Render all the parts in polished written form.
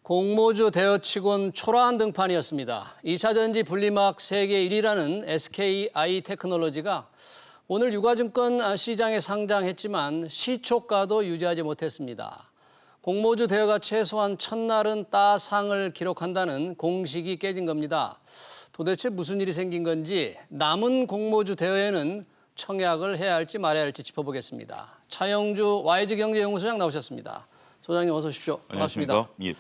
공모주 대여치곤 초라한 등판이었습니다. 2차 전지 분리막 세계 1위라는 SKI 테크놀로지가 오늘 유가증권 시장에 상장했지만 시초가도 유지하지 못했습니다. 공모주 대여가 최소한 첫날은 따상을 기록한다는 공식이 깨진 겁니다. 도대체 무슨 일이 생긴 건지 남은 공모주 대여에는 청약을 해야 할지 말아야 할지 짚어보겠습니다. 차영주 YG경제연구소장 나오셨습니다. 소장님 어서 오십시오. 반갑습니다. 예.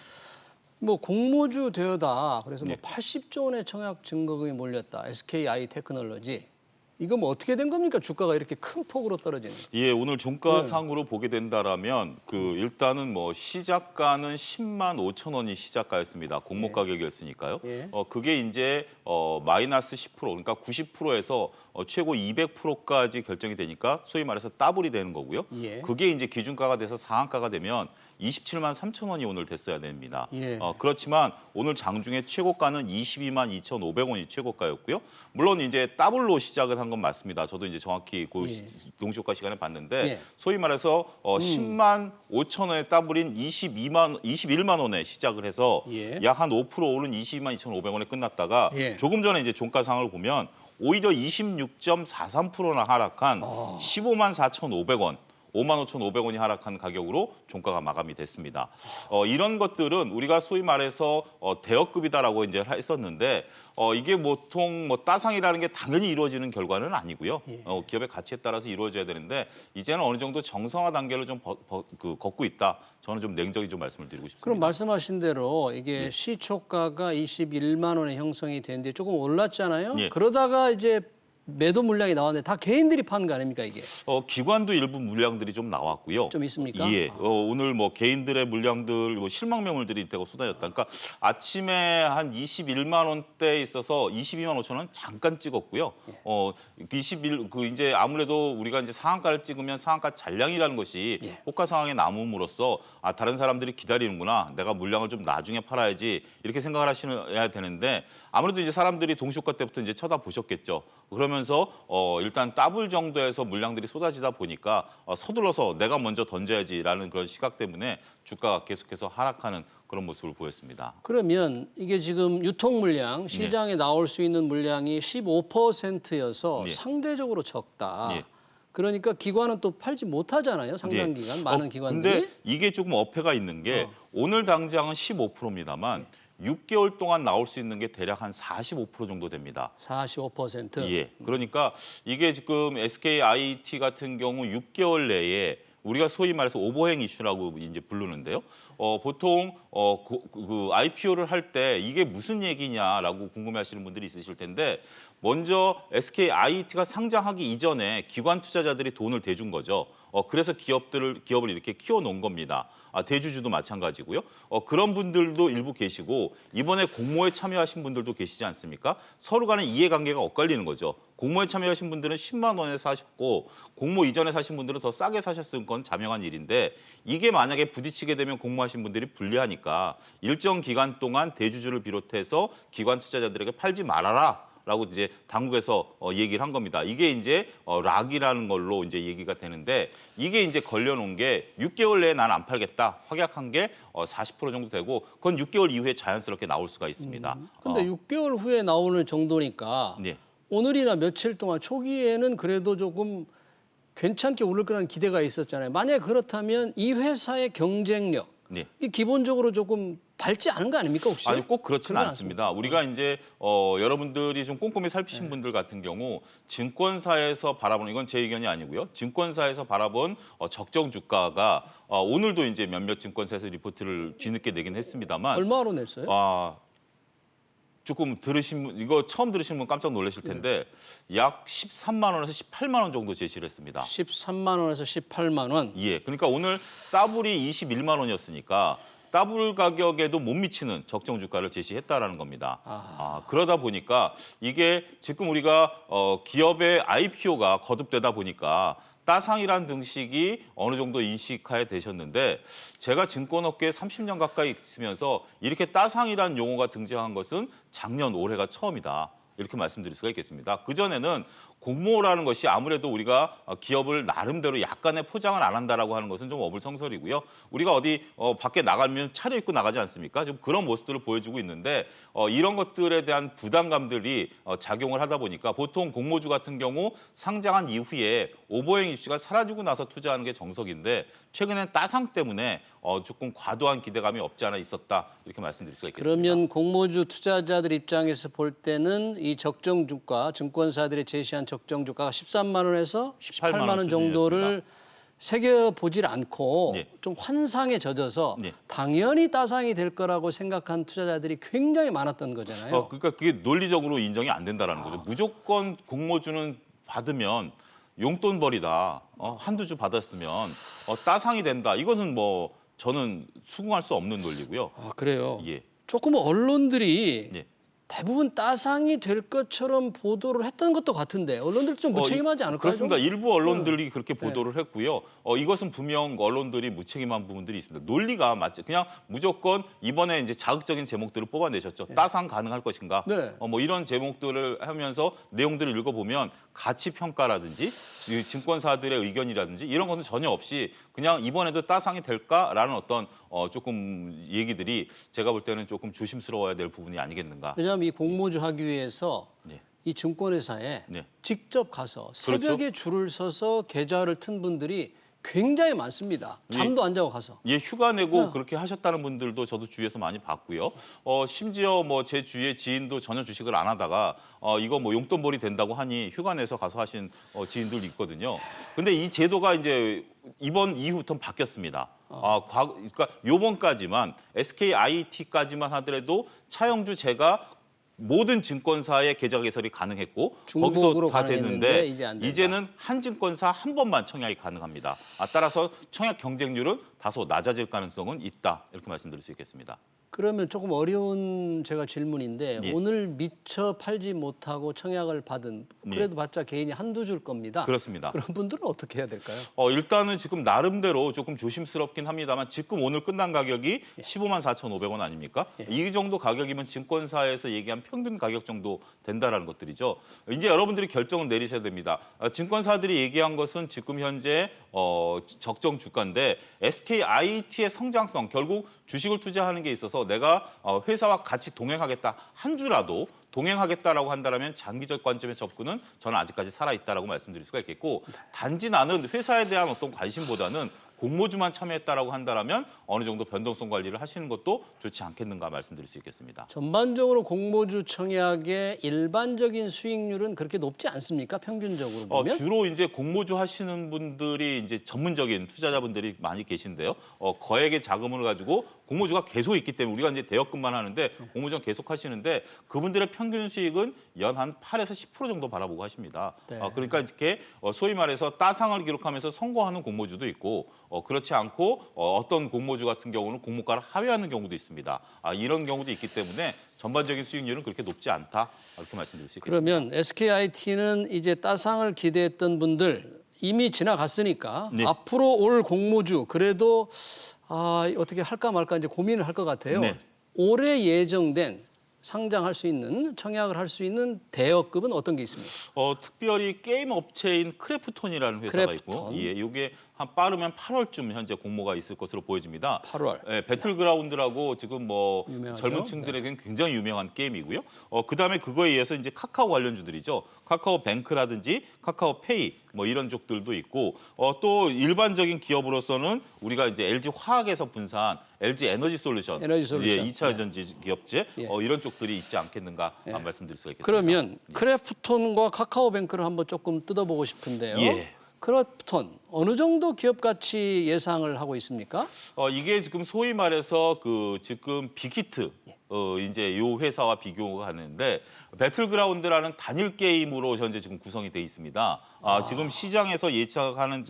뭐 공모주 대여다. 그래서 뭐 80조 원의 청약 증거금이 몰렸다. SKI 테크놀로지. 이거 뭐 어떻게 된 겁니까? 주가가 이렇게 큰 폭으로 떨어지는. 예, 오늘 종가상으로 보게 된다라면 일단은 뭐 시작가는 10만 5천 원이 시작가였습니다. 공모 가격이었으니까요. 예. 그게 이제 마이너스 10% 그러니까 90%에서 최고 200%까지 결정이 되니까 소위 말해서 더블이 되는 거고요. 예. 그게 이제 기준가가 돼서 상한가가 되면 27만 3천 원이 오늘 됐어야 됩니다. 예. 그렇지만 오늘 장중에 최고가는 22만 2,500원이 최고가였고요. 물론 이제 더블로 시작을 한 건 맞습니다. 저도 이제 정확히 그 동시효과 시간에 봤는데 예. 소위 말해서 10만 5천 원의 더블인 21만 원에 시작을 해서 예. 약 한 5% 오른 22만 2,500원에 끝났다가 예. 조금 전에 이제 종가상을 보면 오히려 26.43%나 하락한 15만 4,500원. 5만 5,500원이 하락한 가격으로 종가가 마감이 됐습니다. 이런 것들은 우리가 소위 말해서 대여급이다라고 이제 했었는데 이게 보통 뭐 따상이라는 게 당연히 이루어지는 결과는 아니고요. 예. 기업의 가치에 따라서 이루어져야 되는데 이제는 어느 정도 정상화 단계를 좀 걷고 있다. 저는 좀 냉정히 좀 말씀을 드리고 싶습니다. 그럼 말씀하신 대로 이게 시초가가 21만 원에 형성이 됐는데 조금 올랐잖아요. 예. 그러다가 이제 매도 물량이 나왔는데 다 개인들이 판 거 아닙니까 이게? 기관도 일부 물량들이 좀 나왔고요. 좀 있습니까? 예. 오늘 뭐 개인들의 물량들, 뭐 실망 매물들이 있다고 쏟아졌다. 그러니까 아침에 한 21만 원대에 있어서 22만 5천 원 잠깐 찍었고요. 이제 아무래도 우리가 이제 상한가를 찍으면 상한가 잔량이라는 것이 예. 호가 상황에 남음으로써 다른 사람들이 기다리는구나. 내가 물량을 좀 나중에 팔아야지 이렇게 생각을 하셔야 되는데 아무래도 이제 사람들이 동시효과 때부터 이제 쳐다보셨겠죠. 그러면서 일단 더블 정도에서 물량들이 쏟아지다 보니까 서둘러서 내가 먼저 던져야지라는 그런 시각 때문에 주가가 계속해서 하락하는 그런 모습을 보였습니다. 그러면 이게 지금 유통 물량, 시장에 나올 수 있는 물량이 15%여서 예. 상대적으로 적다. 예. 그러니까 기관은 또 팔지 못하잖아요. 상당 기간 많은 기관들이. 근데 이게 조금 어폐가 있는 게 오늘 당장은 15%입니다만 6개월 동안 나올 수 있는 게 대략 한 45% 정도 됩니다. 45%. 예. 그러니까 이게 지금 SKIT 같은 경우 6개월 내에 우리가 소위 말해서 오버행 이슈라고 이제 부르는데요. 보통 그 IPO를 할 때 이게 무슨 얘기냐라고 궁금해하시는 분들이 있으실 텐데 먼저 SKIT가 상장하기 이전에 기관 투자자들이 돈을 대준 거죠. 그래서 기업을 이렇게 키워놓은 겁니다. 대주주도 마찬가지고요. 그런 분들도 일부 계시고 이번에 공모에 참여하신 분들도 계시지 않습니까? 서로 간의 이해관계가 엇갈리는 거죠. 공모에 참여하신 분들은 10만 원에 사셨고 공모 이전에 사신 분들은 더 싸게 사셨을 건 자명한 일인데 이게 만약에 부딪히게 되면 공모하신 분들이 불리하니까 일정 기간 동안 대주주를 비롯해서 기관 투자자들에게 팔지 말아라. 라고 이제 당국에서 얘기를 한 겁니다. 이게 이제 락이라는 걸로 이제 얘기가 되는데 이게 이제 걸려놓은 게 6개월 내에 난 안 팔겠다 확약한 게 40% 정도 되고 그건 6개월 이후에 자연스럽게 나올 수가 있습니다. 근데 6개월 후에 나오는 정도니까 네. 오늘이나 며칠 동안 초기에는 그래도 조금 괜찮게 오를 거라는 기대가 있었잖아요. 만약 그렇다면 이 회사의 경쟁력, 네. 이 기본적으로 조금 밝지 않은 거 아닙니까 혹시? 아니 꼭 그렇지는 그건 않습니다. 우리가 이제 여러분들이 좀 꼼꼼히 살피신 분들 같은 경우 증권사에서 바라보는 이건 제 의견이 아니고요. 증권사에서 바라본 적정 주가가 오늘도 이제 몇몇 증권사에서 리포트를 뒤늦게 내긴 했습니다만 얼마로 냈어요? 조금 이거 처음 들으신 분 깜짝 놀라실 텐데 약 13만 원에서 18만 원 정도 제시를 했습니다. 13만 원에서 18만 원. 예, 그러니까 오늘 더블이 21만 원이었으니까 더블 가격에도 못 미치는 적정 주가를 제시했다라는 겁니다. 그러다 보니까 이게 지금 우리가 기업의 IPO가 거듭되다 보니까 따상이라는 등식이 어느 정도 인식하에 되셨는데 제가 증권업계에 30년 가까이 있으면서 이렇게 따상이라는 용어가 등장한 것은 작년 올해가 처음이다. 이렇게 말씀드릴 수가 있겠습니다. 그전에는 공모라는 것이 아무래도 우리가 기업을 나름대로 약간의 포장을 안 한다라고 하는 것은 좀 어불성설이고요. 우리가 어디 밖에 나가면 차려입고 나가지 않습니까? 좀 그런 모습들을 보여주고 있는데 이런 것들에 대한 부담감들이 작용을 하다 보니까 보통 공모주 같은 경우 상장한 이후에 오버행 이슈가 사라지고 나서 투자하는 게 정석인데 최근엔 따상 때문에 조금 과도한 기대감이 없지 않아 있었다 이렇게 말씀드릴 수가 있겠습니다. 그러면 공모주 투자자들 입장에서 볼 때는 이 적정 주가, 증권사들이 제시한 적정 주가가 13만 원에서 18만 원 정도를 새겨보질 않고 네. 좀 환상에 젖어서 네. 당연히 따상이 될 거라고 생각한 투자자들이 굉장히 많았던 거잖아요. 그러니까 그게 논리적으로 인정이 안 된다라는 거죠. 무조건 공모주는 받으면 용돈벌이다. 한두 주 받았으면 따상이 된다. 이것은 뭐 저는 수긍할 수 없는 논리고요. 아, 그래요? 예. 조금 언론들이 예. 대부분 따상이 될 것처럼 보도를 했던 것도 같은데 언론들 좀 무책임하지 않을까요? 그렇습니다. 좀? 일부 언론들이 그렇게 보도를 했고요. 이것은 분명 언론들이 무책임한 부분들이 있습니다. 논리가 맞죠. 그냥 무조건 이번에 이제 자극적인 제목들을 뽑아내셨죠. 따상 가능할 것인가? 네. 뭐 이런 제목들을 하면서 내용들을 읽어보면 가치 평가라든지 증권사들의 의견이라든지 이런 것은 전혀 없이 그냥 이번에도 따상이 될까라는 어떤 조금 얘기들이 제가 볼 때는 조금 조심스러워야 될 부분이 아니겠는가. 왜냐하면 이 공모주 하기 위해서 네. 이 증권회사에 네. 직접 가서 새벽에 줄을 서서 계좌를 튼 분들이 굉장히 많습니다. 잠도 안 자고 가서. 예, 휴가 내고 그렇게 하셨다는 분들도 저도 주위에서 많이 봤고요. 심지어 뭐 제 주위의 지인도 전혀 주식을 안 하다가 이거 뭐 용돈벌이 된다고 하니 휴가 내서 가서 하신 지인들도 있거든요. 근데 이 제도가 이제 이번 이후부터는 바뀌었습니다. 그러니까 요번까지만 SKIT까지만 하더라도 차영주 제가 모든 증권사의 계좌 개설이 가능했고 거기서 다 됐는데 이제는 한 증권사 한 번만 청약이 가능합니다. 따라서 청약 경쟁률은 다소 낮아질 가능성은 있다. 이렇게 말씀드릴 수 있겠습니다. 그러면 조금 어려운 제가 질문인데 예. 오늘 미처 팔지 못하고 청약을 받은 그래도 봤자 개인이 한두 줄 겁니다. 그렇습니다. 그런 분들은 어떻게 해야 될까요? 일단은 지금 나름대로 조금 조심스럽긴 합니다만 지금 오늘 끝난 가격이 15만 4,500원 아닙니까? 이 정도 가격이면 증권사에서 얘기한 평균 가격 정도 된다라는 것들이죠. 이제 여러분들이 결정을 내리셔야 됩니다. 증권사들이 얘기한 것은 지금 현재 적정 주가인데 SKIT의 성장성 결국 주식을 투자하는 게 있어서 내가 회사와 같이 동행하겠다 한 주라도 동행하겠다라고 한다면 장기적 관점의 접근은 저는 아직까지 살아있다라고 말씀드릴 수가 있겠고 단지 나는 회사에 대한 어떤 관심보다는 공모주만 참여했다라고 한다면 어느 정도 변동성 관리를 하시는 것도 좋지 않겠는가 말씀드릴 수 있겠습니다. 전반적으로 공모주 청약의 일반적인 수익률은 그렇게 높지 않습니까? 평균적으로 보면? 주로 이제 공모주 하시는 분들이 이제 전문적인 투자자분들이 많이 계신데요. 거액의 자금을 가지고 공모주가 계속 있기 때문에 우리가 이제 대여금만 하는데 공모주는 계속 하시는데 그분들의 평균 수익은 연 한 8에서 10% 정도 바라보고 하십니다. 네. 그러니까 이렇게 소위 말해서 따상을 기록하면서 성공하는 공모주도 있고 그렇지 않고 어떤 공모주 같은 경우는 공모가를 하회하는 경우도 있습니다. 이런 경우도 있기 때문에 전반적인 수익률은 그렇게 높지 않다. 이렇게 말씀드릴 수 있겠습니다. 그러면 SKIT는 이제 따상을 기대했던 분들 이미 지나갔으니까 네. 앞으로 올 공모주 그래도 어떻게 할까 말까 이제 고민을 할 것 같아요. 네. 올해 예정된 상장할 수 있는 청약을 할 수 있는 대여급은 어떤 게 있습니까? 특별히 게임 업체인 크래프톤이라는 회사가 크래프톤. 있고, 이게 한 빠르면 8월쯤 현재 공모가 있을 것으로 보여집니다. 8월. 예, 배틀그라운드라고 지금 뭐 유명하죠. 젊은 층들에게는 굉장히 유명한 게임이고요. 그다음에 그거에 의해서 이제 카카오 관련주들이죠. 카카오뱅크라든지 카카오페이 뭐 이런 쪽들도 있고 또 일반적인 기업으로서는 우리가 이제 LG 화학에서 분사한 LG 에너지솔루션, 에너지솔루션. 예, 2차 전지 기업체 예. 이런 쪽들이 있지 않겠는가 말씀드릴 수가 있겠습니다. 그러면 크래프톤과 카카오뱅크를 한번 조금 뜯어보고 싶은데요. 예. 크래프톤 어느 정도 기업 가치 예상을 하고 있습니까? 이게 지금 소위 말해서 지금 빅히트 이제 요 회사와 비교가 하는데 배틀그라운드라는 단일 게임으로 현재 지금 구성이 돼 있습니다. 지금 시장에서 예측하는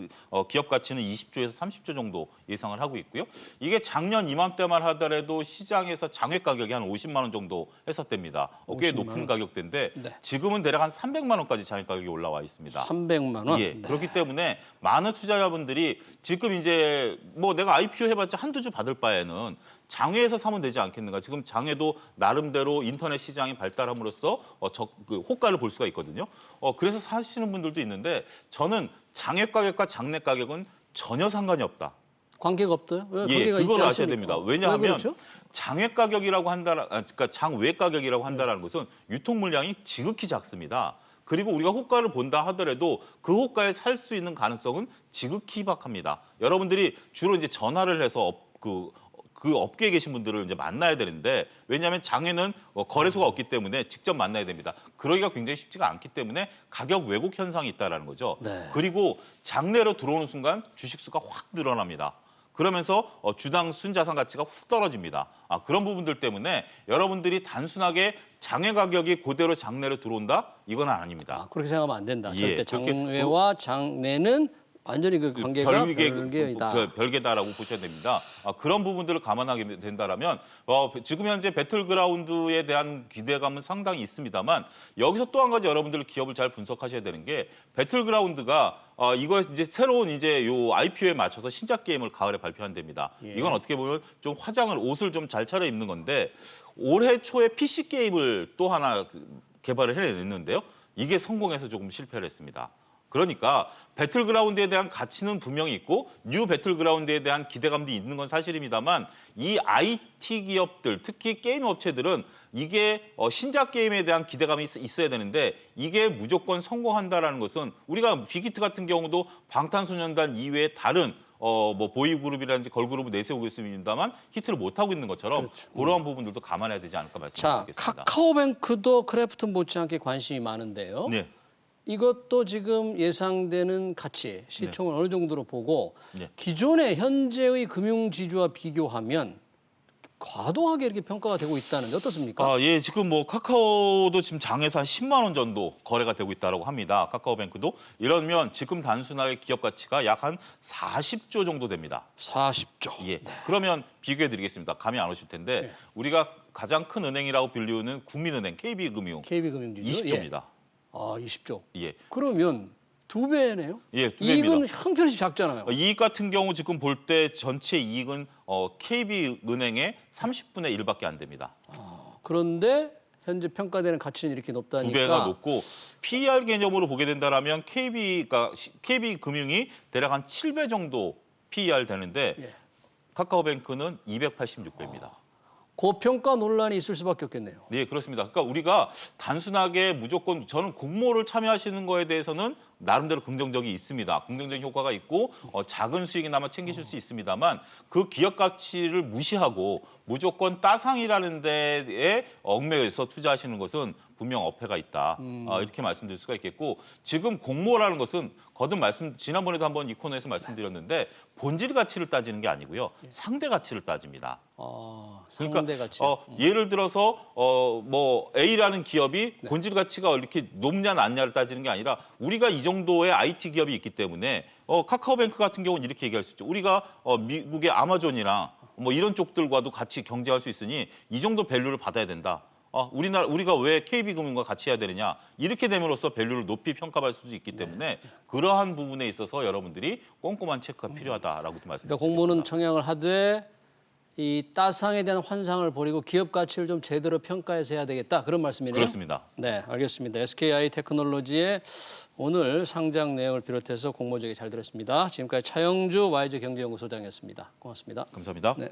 기업 가치는 20조에서 30조 정도 예상을 하고 있고요. 이게 작년 이맘때만 하더라도 시장에서 장외 가격이 한 50만 원 정도 했었답니다. 꽤 50만 높은 원. 가격대인데 네. 지금은 대략 한 300만 원까지 장외 가격이 올라와 있습니다. 300만 원. 예, 네. 그렇기 때문에 많은 투자자분들이 지금 이제 뭐 내가 IPO 해봤자 한두 주 받을 바에는 장외에서 사면 되지 않겠는가. 지금 장외도 나름대로 인터넷 시장이 발달함으로써 그 호가를 볼 수가 있거든요. 그래서 사시는 분들도 있는데 저는 장외 가격과 장내 가격은 전혀 상관이 없다. 관계가 없어요? 왜 예, 관계가 그걸 있지 아셔야 않습니까? 됩니다. 왜 왜냐하면 그렇죠? 장외 가격이라고 그러니까 장외 가격이라고 한다는 것은 유통 물량이 지극히 작습니다. 그리고 우리가 호가를 본다 하더라도 그 호가에 살 수 있는 가능성은 지극히 희박합니다. 여러분들이 주로 이제 전화를 해서 그 업계에 계신 분들을 이제 만나야 되는데 왜냐하면 장외는 거래소가 없기 때문에 직접 만나야 됩니다. 그러기가 굉장히 쉽지가 않기 때문에 가격 왜곡 현상이 있다라는 거죠. 네. 그리고 장내로 들어오는 순간 주식 수가 확 늘어납니다. 그러면서 주당 순자산 가치가 훅 떨어집니다. 그런 부분들 때문에 여러분들이 단순하게 장외 가격이 그대로 장내로 들어온다? 이건 아닙니다. 그렇게 생각하면 안 된다. 예, 절대 장외와 장내는 완전히 그 관계가 별개이다. 별개다라고 보셔야 됩니다. 그런 부분들을 감안하게 된다라면 지금 현재 배틀그라운드에 대한 기대감은 상당히 있습니다만 여기서 또 한 가지 여러분들 기업을 잘 분석하셔야 되는 게 배틀그라운드가 이거 이제 새로운 이제 요 IPO에 맞춰서 신작 게임을 가을에 발표한답니다. 예. 이건 어떻게 보면 좀 옷을 좀 잘 차려 입는 건데 올해 초에 PC 게임을 또 하나 개발을 해냈는데요. 이게 성공해서 조금 실패를 했습니다. 그러니까 배틀그라운드에 대한 가치는 분명히 있고 뉴 배틀그라운드에 대한 기대감도 있는 건 사실입니다만 이 IT 기업들 특히 게임 업체들은 이게 신작 게임에 대한 기대감이 있어야 되는데 이게 무조건 성공한다라는 것은 우리가 빅히트 같은 경우도 방탄소년단 이외에 다른 뭐 보이그룹이라든지 걸그룹을 내세우고 있습니다만 히트를 못하고 있는 것처럼 그렇죠. 그런 부분들도 감안해야 되지 않을까 말씀드리겠습니다. 자, 카카오뱅크도 크래프트 못지않게 관심이 많은데요. 네. 이것도 지금 예상되는 가치, 시총을 어느 정도로 보고 네. 기존의 현재의 금융지주와 비교하면 과도하게 이렇게 평가가 되고 있다는데 어떻습니까? 예, 지금 뭐 카카오도 지금 장에서 한 10만 원 정도 거래가 되고 있다고 합니다. 카카오뱅크도 이러면 지금 단순하게 기업 가치가 약 한 40조 정도 됩니다. 40조. 예. 그러면 비교해 드리겠습니다. 감이 안 오실 텐데 네. 우리가 가장 큰 은행이라고 불리우는 국민은행 KB금융 KB금융지주 20조입니다. 20조. 예. 그러면 2배네요? 예, 2배입니다. 이익은 형편이 작잖아요. 이익 같은 경우 지금 볼 때 전체 이익은 KB은행의 30분의 1밖에 안 됩니다. 그런데 현재 평가되는 가치는 이렇게 높다니까. 2배가 높고 PER 개념으로 보게 된다면 KB금융이 대략 한 7배 정도 PER 되는데 예. 카카오뱅크는 286배입니다. 고평가 논란이 있을 수밖에 없겠네요. 네, 그렇습니다. 그러니까 우리가 단순하게 무조건 저는 공모를 참여하시는 거에 대해서는 나름대로 긍정적이 있습니다. 긍정적인 효과가 있고 작은 수익이나마 챙기실 수 있습니다만 그 기업 가치를 무시하고 무조건 따상이라는 데에 얽매여서 투자하시는 것은 분명 어폐가 있다. 이렇게 말씀드릴 수가 있겠고 지금 공모라는 것은 거듭 지난번에도 한번 이 코너에서 말씀드렸는데 본질 가치를 따지는 게 아니고요. 상대 가치를 따집니다. 상대 가치. 예를 들어서 뭐 A라는 기업이 본질 가치가 이렇게 높냐 낮냐를 따지는 게 아니라 우리가 이 정도의 IT 기업이 있기 때문에 카카오뱅크 같은 경우는 이렇게 얘기할 수 있죠. 우리가 미국의 아마존이나 뭐 이런 쪽들과도 같이 경쟁할 수 있으니 이 정도 밸류를 받아야 된다. 우리가 왜 KB금융과 같이 해야 되느냐 이렇게 됨으로써 밸류를 높이 평가할 수도 있기 때문에 그러한 부분에 있어서 여러분들이 꼼꼼한 체크가 필요하다라고 말씀드리겠습니다. 그러니까 공모는 청약을 하되 이 따상에 대한 환상을 버리고 기업 가치를 좀 제대로 평가해서 해야 되겠다 그런 말씀이네요. 그렇습니다. 네, 알겠습니다. SKI 테크놀로지의 오늘 상장 내용을 비롯해서 공모적이 잘 들었습니다. 지금까지 차영주 와이즈 경제연구소장이었습니다. 고맙습니다. 감사합니다. 네.